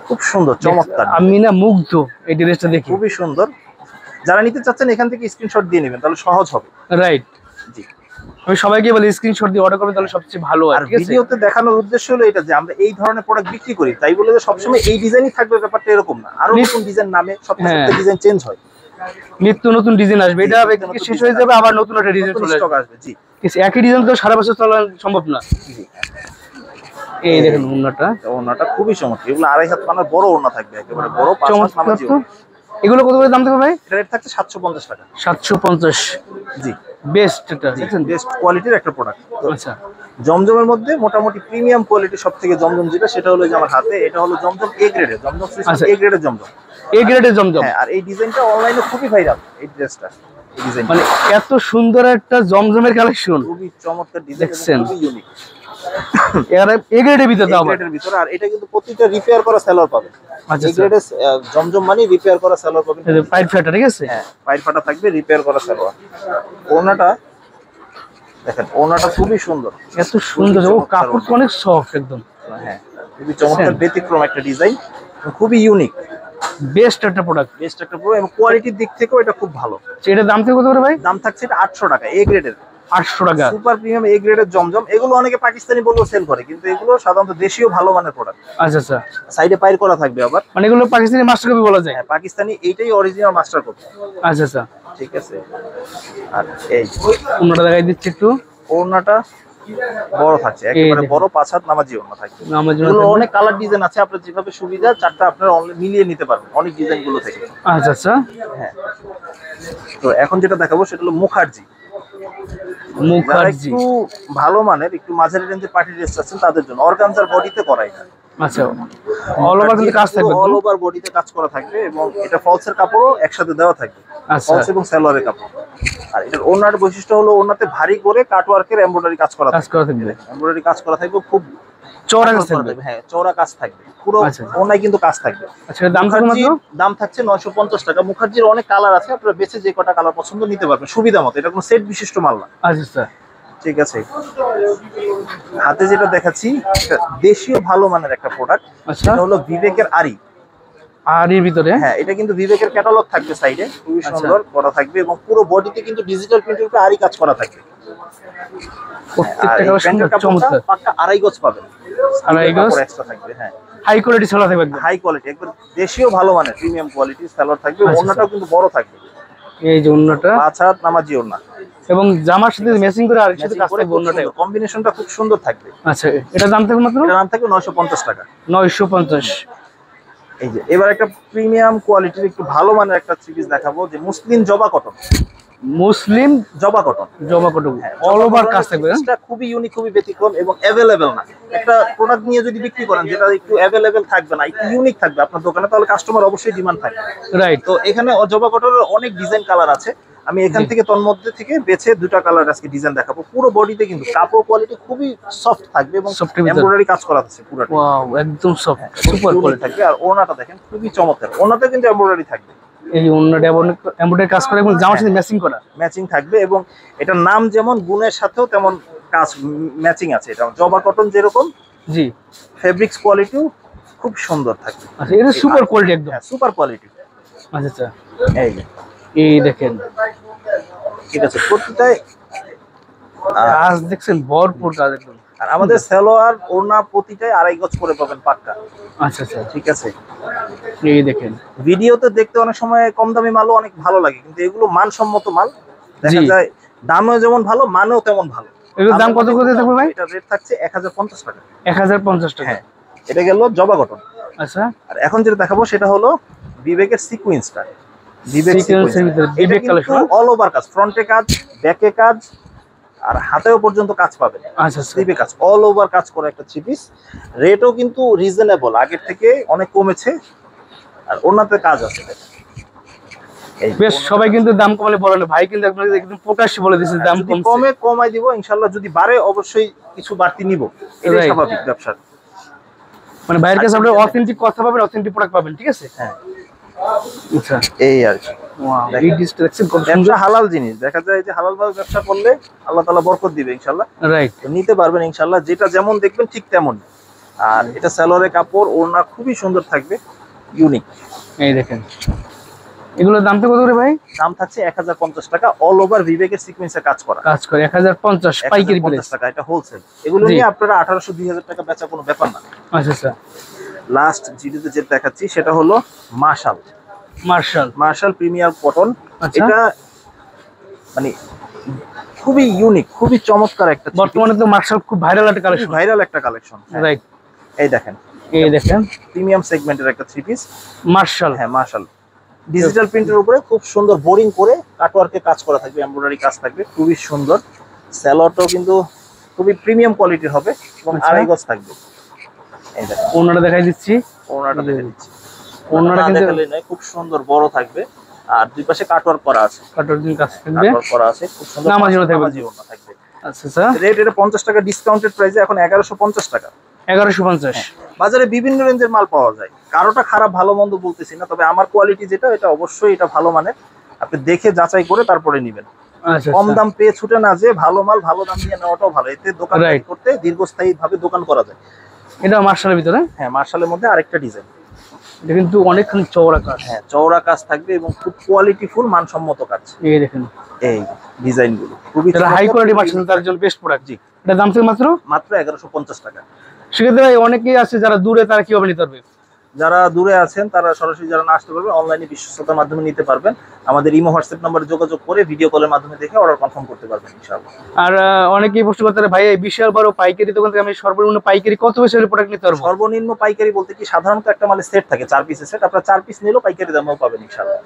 খুব সুন্দর, চমৎকার, আমি না মুগ্ধ এই ড্রেসটা দেখি। খুবই সুন্দর। যারা নিতে চাচ্ছেন এখান থেকে স্ক্রিনশট দিয়ে নেবেন, তাহলে সহজ হবে। রাইট। জি, আমি সবাইকে বলি স্ক্রিনশট দিয়ে অর্ডার করবেন, তাহলে সবচেয়ে ভালো হয়। আর ঠিক আছে। ভিডিওতে দেখানোর উদ্দেশ্য হলো এটা যে আমরা এই ধরনের প্রোডাক্ট বিক্রি করি, তাই বলে যে সবসময় এই ডিজাইনই থাকবে ব্যাপারটা এরকম না। আরো নতুন ডিজাইন নামে সবসময় ডিজাইন চেঞ্জ হয়, নিত্য নতুন ডিজাইন আসবে। এটা একদিকে শেষ হয়ে যাবে, আবার নতুন একটা ডিজাইন চলে স্টক আসবে। আসবে। জি, কিছু একই ডিজাইন তো সারা বছর চলা সম্ভব না। জি। এই দেখেন ওড়নাটা, ওড়নাটা খুবই চমৎকার, এগুলো আড়াই হাত পানার বড় ওড়না থাকবে, একেবারে বড় 5 হাত চমৎকার নামাজি তো। ওড়না। এগুলো কত করে দাম থাকবে ভাই? এটা রেট থাকছে 750 টাকা। 750। জি, বেস্ট এটা দেখেন। বেস্ট কোয়ালিটির একটা প্রোডাক্ট। আচ্ছা। জমজমের মধ্যে মোটামুটি প্রিমিয়াম কোয়ালিটি সব থেকে জমজম যেটা, সেটা হলো যে আমার হাতে, এটা হলো জমজম এ গ্রেডের জমজম, আচ্ছা। এ গ্রেডের জমজম। এই গ্রেডের জমজম। হ্যাঁ, আর এই ডিজাইনটা অনলাইনে খুবই ভাইরাল, এই ড্রেসটা, এই ডিজাইন মানে এত সুন্দর একটা জমজমের কালেকশন, খুবই চমৎকার ডিজাইন, দেখছেন? খুবই ইউনিক এর এই গ্রেডের ভিতরে দাও আবার। গ্রেডের ভিতরে। আর এটা কিন্তু প্রত্যেকটা রিপেয়ার করা সালোয়ার পাবেন। আচ্ছা এই গ্রেডের জমজম মানে রিপেয়ার করা সালোয়ার পাবেন। এই যে পাইপ ফাটা, ঠিক আছে। হ্যাঁ, পাইপ ফাটা থাকবে, রিপেয়ার করা সালোয়ার। ওড়নাটা দেখেন, ওড়নাটা খুবই সুন্দর, এত সুন্দর, ও কাপড় অনেক সফট একদম। হ্যাঁ, খুবই চমৎকার, ব্যতিক্রম একটা ডিজাইন, খুবই ইউনিক, বেস্ট একটা প্রোডাক্ট। বেস্ট একটা প্রো, এবং কোয়ালিটির দিক থেকেও এটা খুব ভালো। এটার দাম থেকে কত করে ভাই? দাম থাকছে এটা 800 টাকা, এ গ্রেডের 800 টাকা। সুপার প্রিমিয়াম এ গ্রেডের জমজম। এগুলো অনেকে পাকিস্তানি বলেও সেল করে, কিন্তু এগুলো সাধারণত দেশীয় ভালো মানের প্রোডাক্ট। আচ্ছা আচ্ছা। সাইডে পাইর করা থাকবে আবার। মানে এগুলো পাকিস্তানি মাস্টার কপি বলা যায়। হ্যাঁ, পাকিস্তানি, এইটাই অরিজিনাল মাস্টার কপি। আচ্ছা আচ্ছা। ঠিক আছে। আর এই ওড়নাটা দেখাই দিচ্ছি একটু। ওড়নাটা বড় থাকছে, একেবারে বড় 5 হাত নামাজি ওড়না থাকবে। এগুলো অনেক কালার ডিজাইন আছে, আপনার যেভাবে সুবিধা চারটা আপনারা মিলিয়ে নিতে পারবেন অনেক ডিজাইন গুলো থেকে। আচ্ছা আচ্ছা। হ্যাঁ, তো এখন যেটা দেখাবো সেটা হলো মুখার্জি। মুখার্জি একটু ভালো মানের, একটু মাঝারি রেঞ্জের পার্টি ড্রেস আছেন তাদের জন্য। অর্গানজার বডিতে করা এটা। আচ্ছা, অল ওভার কিন্তু কাজ থাকবে, অল ওভার বডিতে কাজ করা থাকবে, এবং এটা ফলসের কাপড়ও একসাথে দেওয়া থাকবে, আচ্ছা। ফলস এবং সালোয়ারের কাপড়। আর এটার ওড়নার বৈশিষ্ট্য হলো ওড়নাতে ভারী করে কাটওয়ার্কের এমব্রয়ডারি কাজ করা থাকবে। এমব্রয়ডারি কাজ করা থাকবে, খুব চওড়া কাজ থাকবে। হ্যাঁ, চওড়া কাজ থাকবে পুরো আচ্ছা। ওড়নায় কিন্তু কাজ থাকবে। আচ্ছা, দাম কত মাত্র? দাম থাকছে 950 টাকা। মুখার্জির অনেক কালার আছে, আপনারা বেছে যে কটা কালার পছন্দ নিতে পারবেন সুবিধা মতো। এটা কোনো সেট বিশিষ্ট মাল না। আচ্ছা আচ্ছা। ঠিক আছে, হাতে যেটা দেখাচ্ছি এটা দেশীয় ভালো মানের একটা প্রোডাক্ট। আচ্ছা। এটা হলো বিবেকের আরি। আর এর ভিতরে হ্যাঁ, এটা কিন্তু বিবেকের ক্যাটালগ থাকবে সাইডে, খুবই সুন্দর করা থাকবে, এবং পুরো বডিতে কিন্তু ডিজিটাল প্রিন্টের উপরে আরি কাজ করা থাকবে। প্রত্যেকটা কালার সুন্দর, চমৎকার। পাক্কা আড়াই গজ পাবেন, আড়াই গজ এক্সট্রা থাকবে। হ্যাঁ, হাই কোয়ালিটি সালোয়ার থাকবে একদম। হাই কোয়ালিটি, একবার দেশীয় ভালো মানের প্রিমিয়াম কোয়ালিটি সালোয়ার থাকবে। ওড়নাটাও কিন্তু বড় থাকবে, এই যে ওড়নাটা 5 হাত নামাজি ওড়না, এবং জামার সাথে ম্যাচিং করে আর সাথে কাজ থাকবে। ওড়নাটাও কম্বিনেশনটা খুব সুন্দর থাকবে। আচ্ছা, এটা দাম থাকবে মাত্র? এটার দাম থাকবে 950 টাকা। 950। এই যে এবার একটা প্রিমিয়াম কোয়ালিটির একটু ভালো মানের একটা থ্রি পিস দেখাবো, যে মুসলিম জবা কটন। মুসলিম জবা কটন। জবা কটন অল ওভার কাজ থাকবে। এটা খুবই ইউনিক, খুবই ব্যতিক্রম এবং অ্যাভেলেবেল না। একটা প্রোডাক্ট নিয়ে যদি বিক্রি করেন যেটা একটু অ্যাভেলেবেল থাকবে না, একটু ইউনিক থাকবে আপনার দোকানে, তাহলে কাস্টমার অবশ্যই ডিমান্ড থাকবে। রাইট। তো এখানে জবা কটনের অনেক ডিজাইন কালার আছে। আমি এখান থেকে তন্মধ্যে থেকে বেছে দুটা কালার আজকে ডিজাইন দেখাবো। পুরো বডিতে কিন্তু কাপড় কোয়ালিটি খুবই সফট থাকবে এবং এমব্রয়ডারি কাজ করা আছে পুরোটা। ওয়াও, একদম সফট, সুপার কোয়ালিটি থাকবে। আর ওনাটা দেখেন খুবই চমৎকার, ওনাতে কিন্তু এমব্রয়ডারি থাকবে। এই ওনাটা এমব্রয়ডারি কাজ করে এবং জামার সাথে ম্যাচিং করা, ম্যাচিং থাকবে এবং এটার নাম যেমন গুণের সাথেও তেমন কাজ ম্যাচিং আছে। এটা জবা কটন যেরকম, জি, ফেব্রিক্স কোয়ালিটিও খুব সুন্দর থাকবে। আচ্ছা, এটা সুপার কোয়ালিটি একদম। হ্যাঁ, সুপার কোয়ালিটি। আচ্ছা আচ্ছা, এই দেখেন, ঠিক আছে, প্রতিটাই কাজ দেখছেন, ভরপুর কাজ একদম। আর আমাদের সালোয়ার ওড়না প্রতিটাই 2.5 গজ করে পাবেন পাক্কা। আচ্ছা আচ্ছা, ঠিক আছে। এই দেখেন, ভিডিওতে দেখতে অনেক সময় কম দামি মালও অনেক ভালো লাগে, কিন্তু এগুলো মানসম্মত মাল। দেখা যায় দামও যেমন ভালো, মানও তেমন ভালো। এগুলোর দাম কত করে থাকবে ভাই? এটা রেট থাকছে 1050 টাকা। 1050 টাকা। হ্যাঁ, এটা গেল জবা কটন। আচ্ছা, আর এখন যেটা দেখাবো সেটা হলো বিবেকের সিকোয়েন্সটা। সিকোয়েন্সের ভিতরে বিবেক কালেকশন, অল ওভার কাজ, ফ্রন্টে কাজ, ব্যাকে কাজ, আর হাতেও পর্যন্ত কাজ পাবেন। আচ্ছা, স্লিভে কাজ, অল ওভার কাজ করা একটা থ্রি পিস। রেটও কিন্তু রিজনেবল, আগের থেকে অনেক কমেছে। আর ওনাতে কাজ আছে। বেশ, সবাই কিন্তু দাম কমালে বলে না ভাই, কিন্তু একদম প্রকাশ্যে বলে দিয়েছে দাম যদি কমে কমাই দিব ইনশাআল্লাহ, যদি বাড়ে অবশ্যই কিছু বাড়তি নিব, এটাই স্বাভাবিক ব্যবসা। মানে বাইরের কাছে আপনি অথেন্টিক কথা পাবেন, অথেন্টিক প্রোডাক্ট পাবেন। ঠিক আছে। হ্যাঁ, আচ্ছা, এই আর কি। এই ডিসটা দেখছেন কত সুন্দর। ব্যবসা হালাল জিনিস, দেখা যায় যে হালাল ভাবে ব্যবসা করলে আল্লাহ তাআলা বরকত দিবে ইনশাআল্লাহ। রাইট, নিতে পারবেন ইনশাআল্লাহ, যেটা যেমন দেখবেন ঠিক তেমন। আর এটা সালোয়ারের কাপড়, ওড়না খুবই সুন্দর থাকবে, ইউনিক। এই দেখেন, এগুলোর দাম তো কত করে ভাই? দাম থাকছে 1050 টাকা, অল ওভার বিবেকের সিকোয়েন্সে কাজ করা। কাজ করে 1050 পাইকারি প্রাইস টাকা, এটা হোলসেল। এগুলো নিয়ে আপনারা 1800-2000 টাকা বেচা কোনো ব্যাপার না। আচ্ছা আচ্ছা, লাস্ট ভিডিওতে যেটা দেখাচ্ছি সেটা হলো মার্শাল প্রিমিয়ার কটন। এটা মানে খুবই ইউনিক, খুবই চমৎকার একটা। বর্তমানে তো মার্শাল খুব ভাইরাল একটা কালেকশন। রাইট, এই দেখেন, প্রিমিয়াম সেগমেন্টের একটা থ্রি পিস মার্শাল। হ্যাঁ, মার্শাল ডিজিটাল প্রিন্টের উপরে খুব সুন্দর বোরিং করে কাটওয়ার্কে কাজ করা থাকবে, এমব্রয়ডারি কাজ থাকবে, খুবই সুন্দর। সালোয়ারটাও কিন্তু খুবই প্রিমিয়াম কোয়ালিটির হবে এবং 2.5 গজ থাকবে। এই দেখেন, ওনাটা দেখাই দিচ্ছি। ওনাটা দেখে দিচ্ছি। ওনাটা কিন্তু খুব সুন্দর বড় থাকবে, আর দুই পাশে কাটওয়ার্ক করা আছে। কাটওয়ার্ক করা আছে, খুব সুন্দর নামাজি ওড়না থাকবে। আচ্ছা আচ্ছা, রেট এটা 50 টাকা ডিসকাউন্টেড প্রাইসে এখন 1150 টাকা। 1150। বাজারে বিভিন্ন রেঞ্জের মাল পাওয়া যায়, কারোটা খারাপ ভালো মন্দ বলতেছি না, তবে আমার কোয়ালিটি যেটা, এটা অবশ্যই এটা ভালো মানের। আপনি দেখে যাচাই করে তারপরে নেবেন। কম দাম পেয়ে ছুটে না যে ভালো মাল ভালো দাম নিয়ে নেওয়াটাও ভালো। এতে দোকান করতে দীর্ঘস্থায়ী ভাবে দোকান করা যায়। এটা মার্শালের ভিতরে। হ্যাঁ, মার্শালের মধ্যে আরেকটা ডিজাইন। এটা কিন্তু অনেকখানি চওড়া কাজ। হ্যাঁ, চওড়া কাজ থাকবে এবং খুব কোয়ালিটিফুল মানসম্মত কাজ। এই দেখেন, এই ডিজাইনগুলো খুবই হাই কোয়ালিটি মার্শাল, তার জন্য বেস্ট প্রোডাক্ট। জি, এটা দাম থেকে মাত্র 1150 টাকা। সেক্ষেত্রে অনেকেই আছে যারা দূরে, তারা কিভাবে নিতে পারবে? যারা দূরে আছেন তারা সরাসরি যারা না আসতে পারবেন, অনলাইনে বিশ্বস্ততার মাধ্যমে নিতে পারবেন। আমাদের ইমো হোয়াটসঅ্যাপ নম্বরে যোগাযোগ করে ভিডিও কলের মাধ্যমে দেখে অর্ডার কনফার্ম করতে পারবেন ইনশাআল্লাহ। আর অনেকেই প্রশ্ন করতে পারে, ভাই এই বিশাল বড় পাইকারি দোকান থেকে আমি সর্বনিম্ন পাইকারি কত পয়সার প্রোডাক্ট নিতে পারবো? সর্বনিম্ন পাইকারি বলতে কি, সাধারণত একটা মালের সেট থাকে 4 পিসের সেট, আপনারা 4 পিস নিলেও পাইকারি দামেও পাবেন ইনশাআল্লাহ।